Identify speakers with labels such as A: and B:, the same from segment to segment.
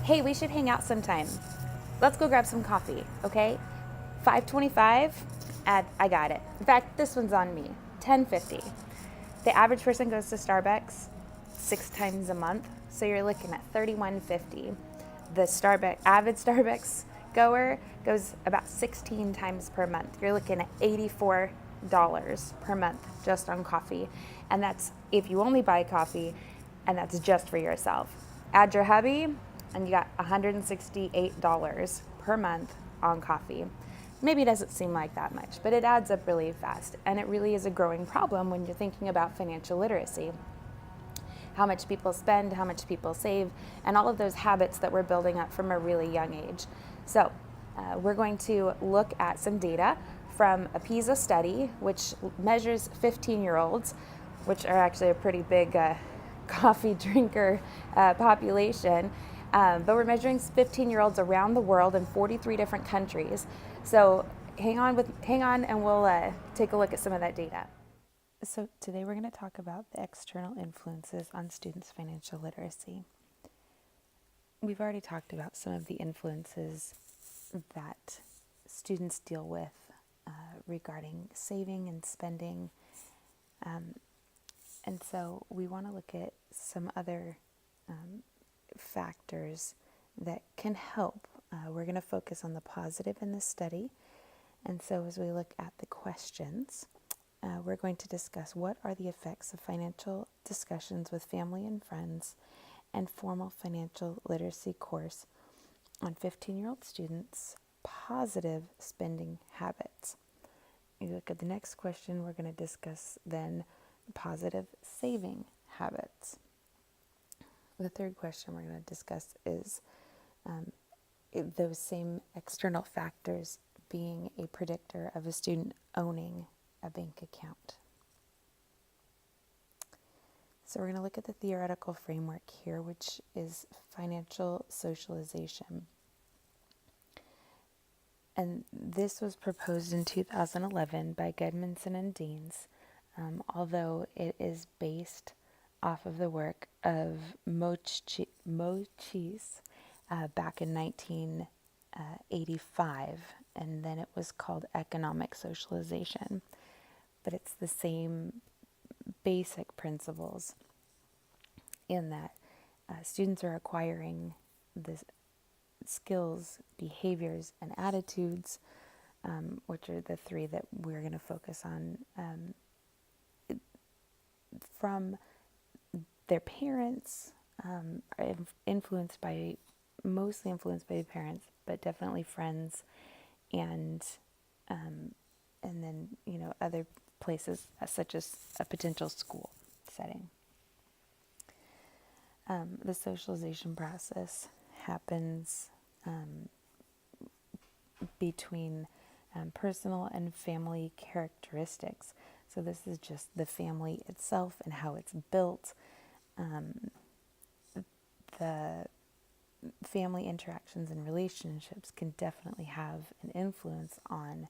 A: Hey, we should hang out sometime. Let's go grab some coffee, okay? 525. I got it. In fact, this one's on me. 1050. The average person goes to Starbucks 6 times a month, so you're looking at 3150. The Starbucks avid Starbucks goer goes about 16 times per month. You're looking at $84 per month just on coffee. And that's if you only buy coffee, and that's just for yourself. Add your hubby, and you got $168 per month on coffee. Maybe it doesn't seem like that much, but it adds up really fast. And it really is a growing problem when you're thinking about financial literacy. How much people spend, how much people save, and all of those habits that we're building up from a really young age. So we're going to look at some data from a PISA study, which measures 15-year-olds, which are actually a pretty big coffee drinker population. But we're measuring 15-year-olds around the world in 43 different countries. So hang on, and we'll take a look at some of that data. So today we're going to talk about the external influences on students' financial literacy. We've already talked about some of the influences that students deal with regarding saving and spending. And so we want to look at some other factors that can help. We're going to focus on the positive in this study. And so as we look at the questions, we're going to discuss what are the effects of financial discussions with family and friends and formal financial literacy course on 15-year-old students' positive spending habits. You look at the next question, we're going to discuss then positive saving habits. The third question we're going to discuss is those same external factors being a predictor of a student owning a bank account. So we're going to look at the theoretical framework here, which is financial socialization. And this was proposed in 2011 by Gudmundsen and Deans, although it is based off of the work of Mochis back in 1985, and then it was called economic socialization. But it's the same basic principles in that students are acquiring the skills, behaviors, and attitudes, which are the three that we're going to focus on, from their parents, mostly influenced by the parents, but definitely friends, and then other places such as a potential school setting. The socialization process happens between personal and family characteristics. So this is just the family itself and how it's built. The family interactions and relationships can definitely have an influence on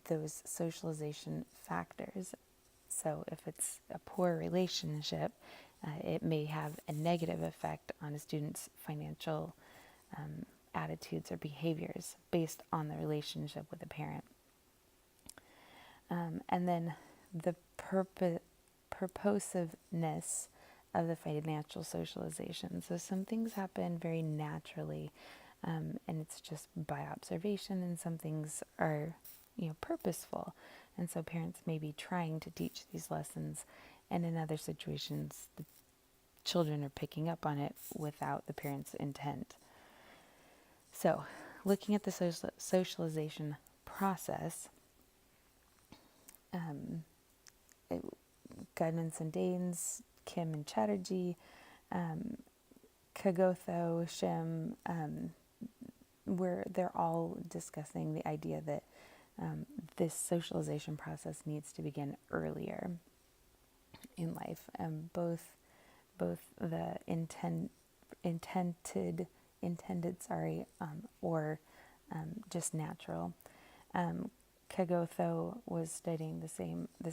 A: those socialization factors. So if it's a poor relationship, it may have a negative effect on a student's financial attitudes or behaviors based on the relationship with a parent. And then the purposiveness of the financial socialization. So some things happen very naturally, and it's just by observation, and some things are purposeful. And so parents may be trying to teach these lessons, and in other situations, the children are picking up on it without the parents' intent. So, looking at the socialization process, Gudmundsen, Deans, Kim and Chatterjee, Kagotho, Shim, where they're all discussing the idea that this socialization process needs to begin earlier in life. Both the intended, or just natural. Kagotho was studying this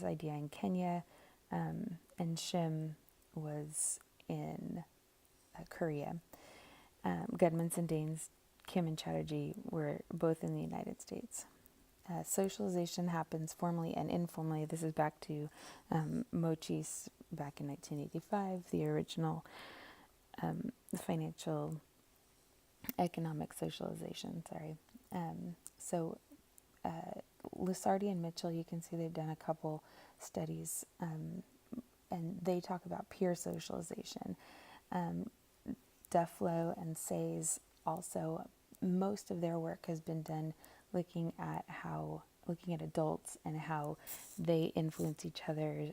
A: idea in Kenya, and Shim was in Korea. Gudmunds Daines, Kim and Chatterjee were both in the United States. Socialization happens formally and informally. This is back to Mochis back in 1985, the original financial economic socialization. So Lusardi and Mitchell, you can see they've done a couple studies, and they talk about peer socialization. Duflo and Sayes also, most of their work has been done looking at adults and how they influence each other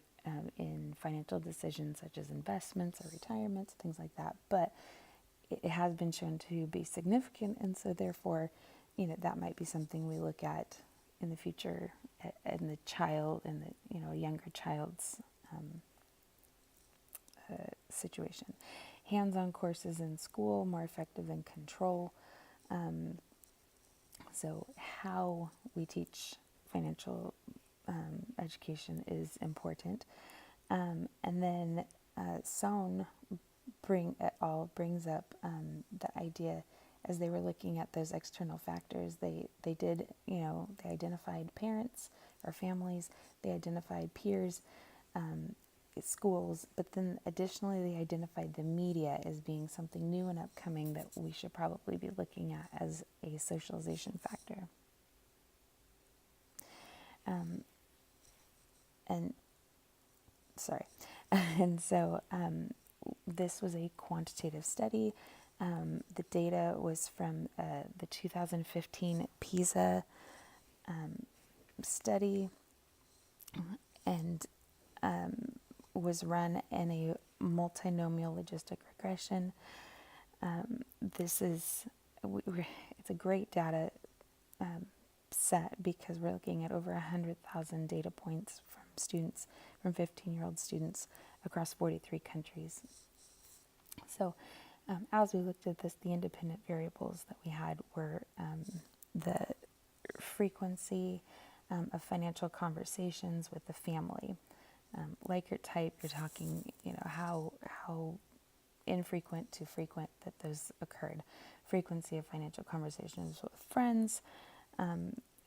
A: in financial decisions such as investments or retirements, things like that. But it has been shown to be significant, and so therefore, that might be something we look at in the future in the child, in the a younger child's situation. Hands-on courses in school, more effective than control. So how we teach financial education is important. And then Sohn brings up the idea, as they were looking at those external factors, they did, they identified parents or families, they identified peers, schools, but then additionally they identified the media as being something new and upcoming that we should probably be looking at as a socialization factor. And so this was a quantitative study. The data was from the 2015 PISA study, and was run in a multinomial logistic regression. It's a great data set because we're looking at over 100,000 data points from students, from 15-year-old students across 43 countries. So as we looked at this, the independent variables that we had were the frequency of financial conversations with the family. Likert type, you're talking, how infrequent to frequent that those occurred. Frequency of financial conversations with friends,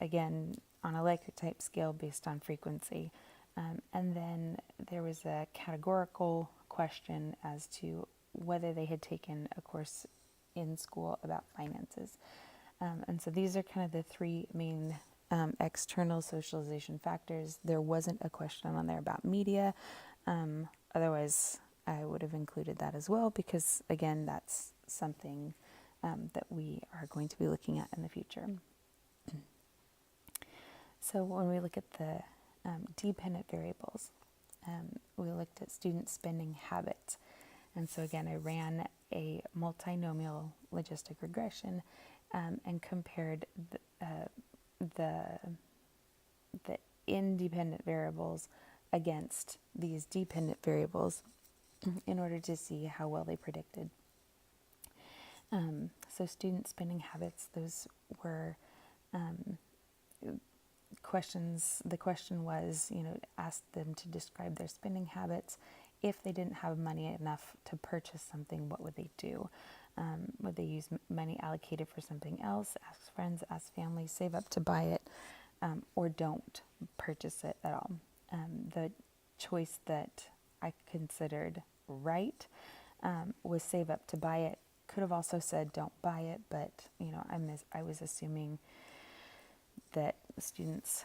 A: again, on a Likert type scale based on frequency. And then there was a categorical question as to whether they had taken a course in school about finances. And so these are kind of the three main external socialization factors. There wasn't a question on there about media. Otherwise, I would have included that as well because, again, that's something that we are going to be looking at in the future. So when we look at the dependent variables, we looked at student spending habits. And so again, I ran a multinomial logistic regression and compared the independent variables against these dependent variables in order to see how well they predicted. So student spending habits, those were questions. The question was, ask them to describe their spending habits. If they didn't have money enough to purchase something, what would they do? Would they use money allocated for something else, ask friends, ask family, save up to buy it, or don't purchase it at all? The choice that I considered right was save up to buy it. Could have also said don't buy it, but I was assuming that students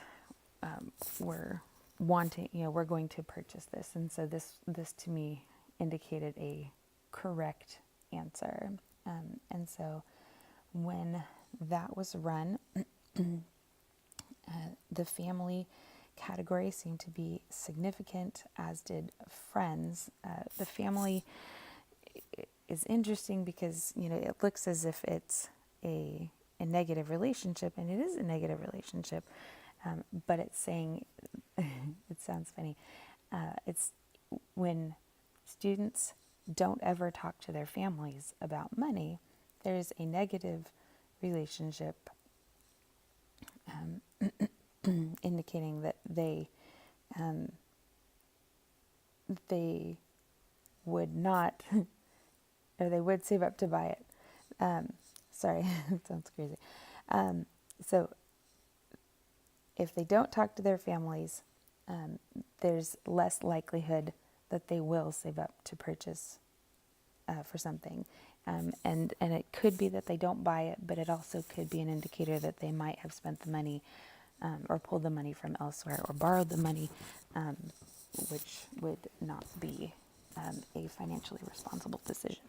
A: were wanting, we're going to purchase this, and so this to me indicated a correct answer. And so when that was run, the family category seemed to be significant, as did friends. The family is interesting because it looks as if it's a negative relationship, and it is a negative relationship, but it's saying it sounds funny. It's when students don't ever talk to their families about money, there's a negative relationship, indicating that they would not, or they would save up to buy it. Sorry, it sounds crazy. So if they don't talk to their families, there's less likelihood that they will save up to purchase for something. And it could be that they don't buy it, but it also could be an indicator that they might have spent the money or pulled the money from elsewhere or borrowed the money, which would not be a financially responsible decision.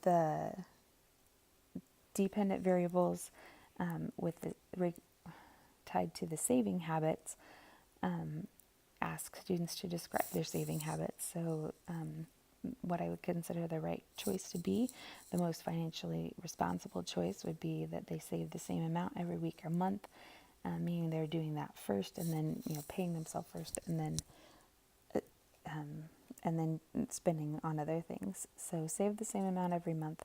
A: The dependent variables with tied to the saving habits ask students to describe their saving habits. So what I would consider the right choice to be, the most financially responsible choice would be that they save the same amount every week or month, meaning they're doing that first and then paying themselves first and then spending on other things. So save the same amount every month.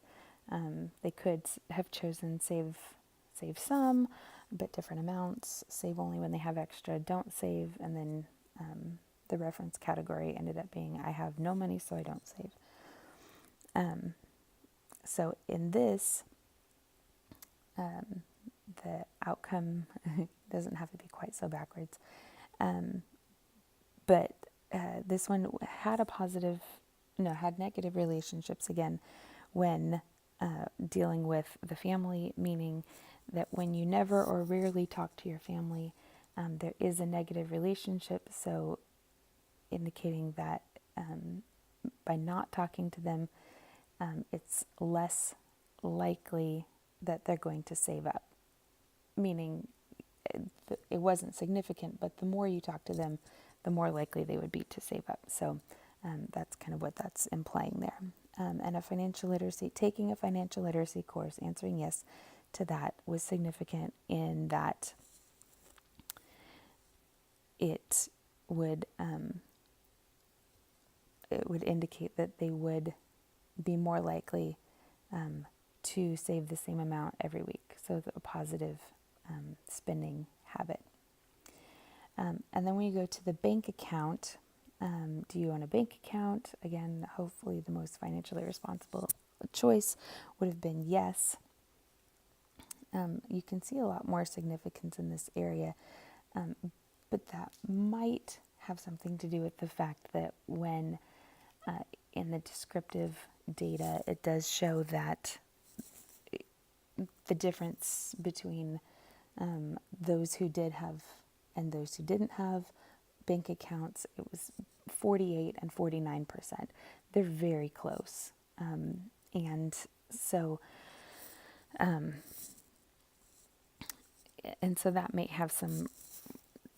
A: They could have chosen save some, but different amounts. Save only when they have extra. Don't save. And then the reference category ended up being I have no money, so I don't save. So in this, the outcome doesn't have to be quite so backwards. But this one had had negative relationships again when dealing with the family, meaning that when you never or rarely talk to your family, there is a negative relationship. So indicating that by not talking to them, it's less likely that they're going to save up. Meaning it wasn't significant, but the more you talk to them, the more likely they would be to save up. So that's kind of what that's implying there. And taking a financial literacy course, answering yes to that was significant in that it would indicate that they would be more likely to save the same amount every week. So a positive spending habit. And then when you go to the bank account, do you own a bank account? Again, hopefully the most financially responsible choice would have been yes. You can see a lot more significance in this area, but that might have something to do with the fact that when in the descriptive data, it does show that the difference between those who did have and those who didn't have bank accounts, it was 48 and 49%. They're very close. And so that may have some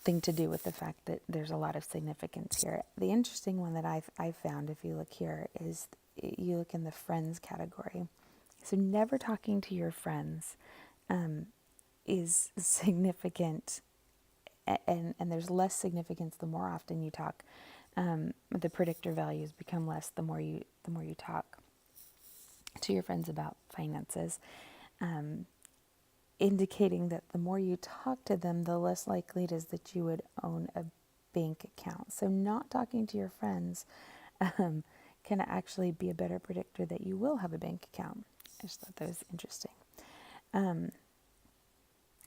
A: thing to do with the fact that there's a lot of significance here. The interesting one that I've found, if you look here, is you look in the friends category. So never talking to your friends is significant, and there's less significance the more often you talk. The predictor values become less the more you talk to your friends about finances, indicating that the more you talk to them, the less likely it is that you would own a bank account. So not talking to your friends can actually be a better predictor that you will have a bank account. I just thought that was interesting.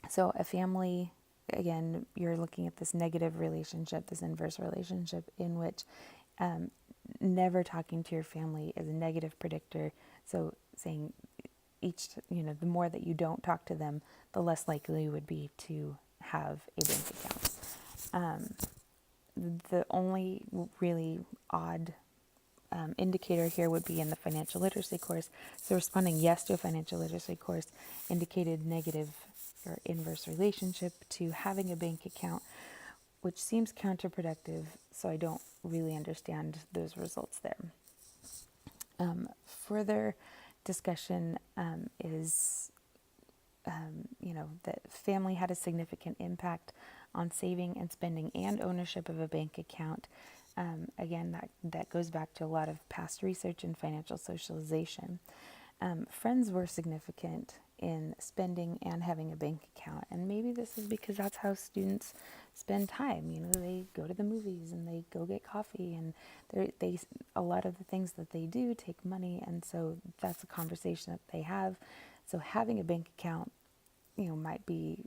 A: So a family, again, you're looking at this negative relationship, this inverse relationship in which never talking to your family is a negative predictor. So saying the more that you don't talk to them, the less likely you would be to have a bank account. The only really odd indicator here would be in the financial literacy course. So responding yes to a financial literacy course indicated negative or inverse relationship to having a bank account, which seems counterproductive, so I don't really understand those results there. Further discussion is, that family had a significant impact on saving and spending and ownership of a bank account. Again, that goes back to a lot of past research in financial socialization. Friends were significant in spending and having a bank account. And maybe this is because that's how students spend time. They go to the movies and they go get coffee, and they a lot of the things that they do take money, and so that's a conversation that they have. So having a bank account, might be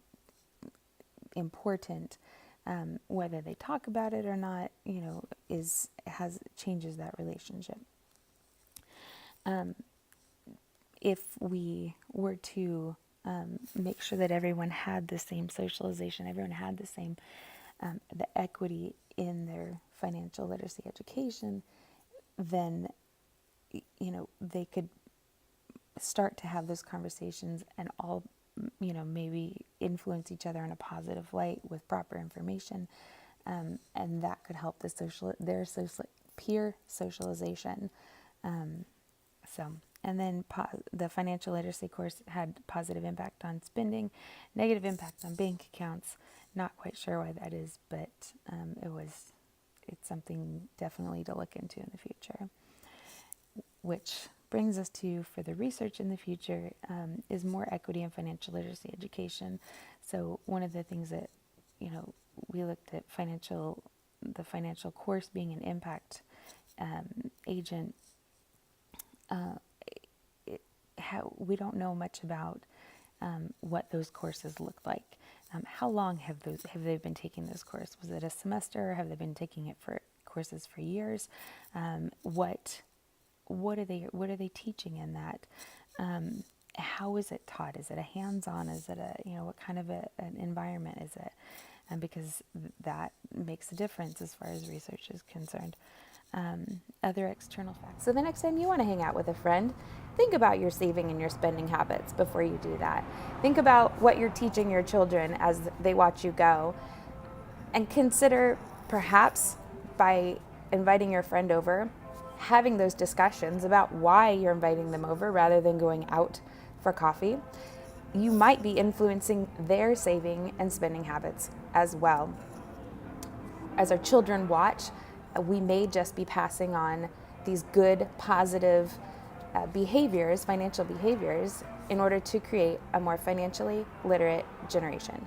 A: important. Whether they talk about it or not, changes that relationship. If we were to make sure that everyone had the same socialization, everyone had the same the equity in their financial literacy education, then they could start to have those conversations and all maybe influence each other in a positive light with proper information, and that could help their peer socialization. And then the financial literacy course had positive impact on spending, negative impact on bank accounts. Not quite sure why that is, but it's something definitely to look into in the future. Which brings us to, for the research in the future, is more equity in financial literacy education. So one of the things that, we looked at the financial course being an impact agent. We don't know much about what those courses look like. How long have they been taking this course? Was it a semester? Have they been taking it for courses for years? What are they teaching in that? How is it taught? Is it a hands-on? Is it what kind of an environment is it? Because that makes a difference as far as research is concerned. Other external factors. So the next time you want to hang out with a friend, think about your saving and your spending habits before you do that. Think about what you're teaching your children as they watch you go, and consider perhaps by inviting your friend over, having those discussions about why you're inviting them over rather than going out for coffee. You might be influencing their saving and spending habits as well. As our children watch, we may just be passing on these good, positive behaviors, financial behaviors, in order to create a more financially literate generation.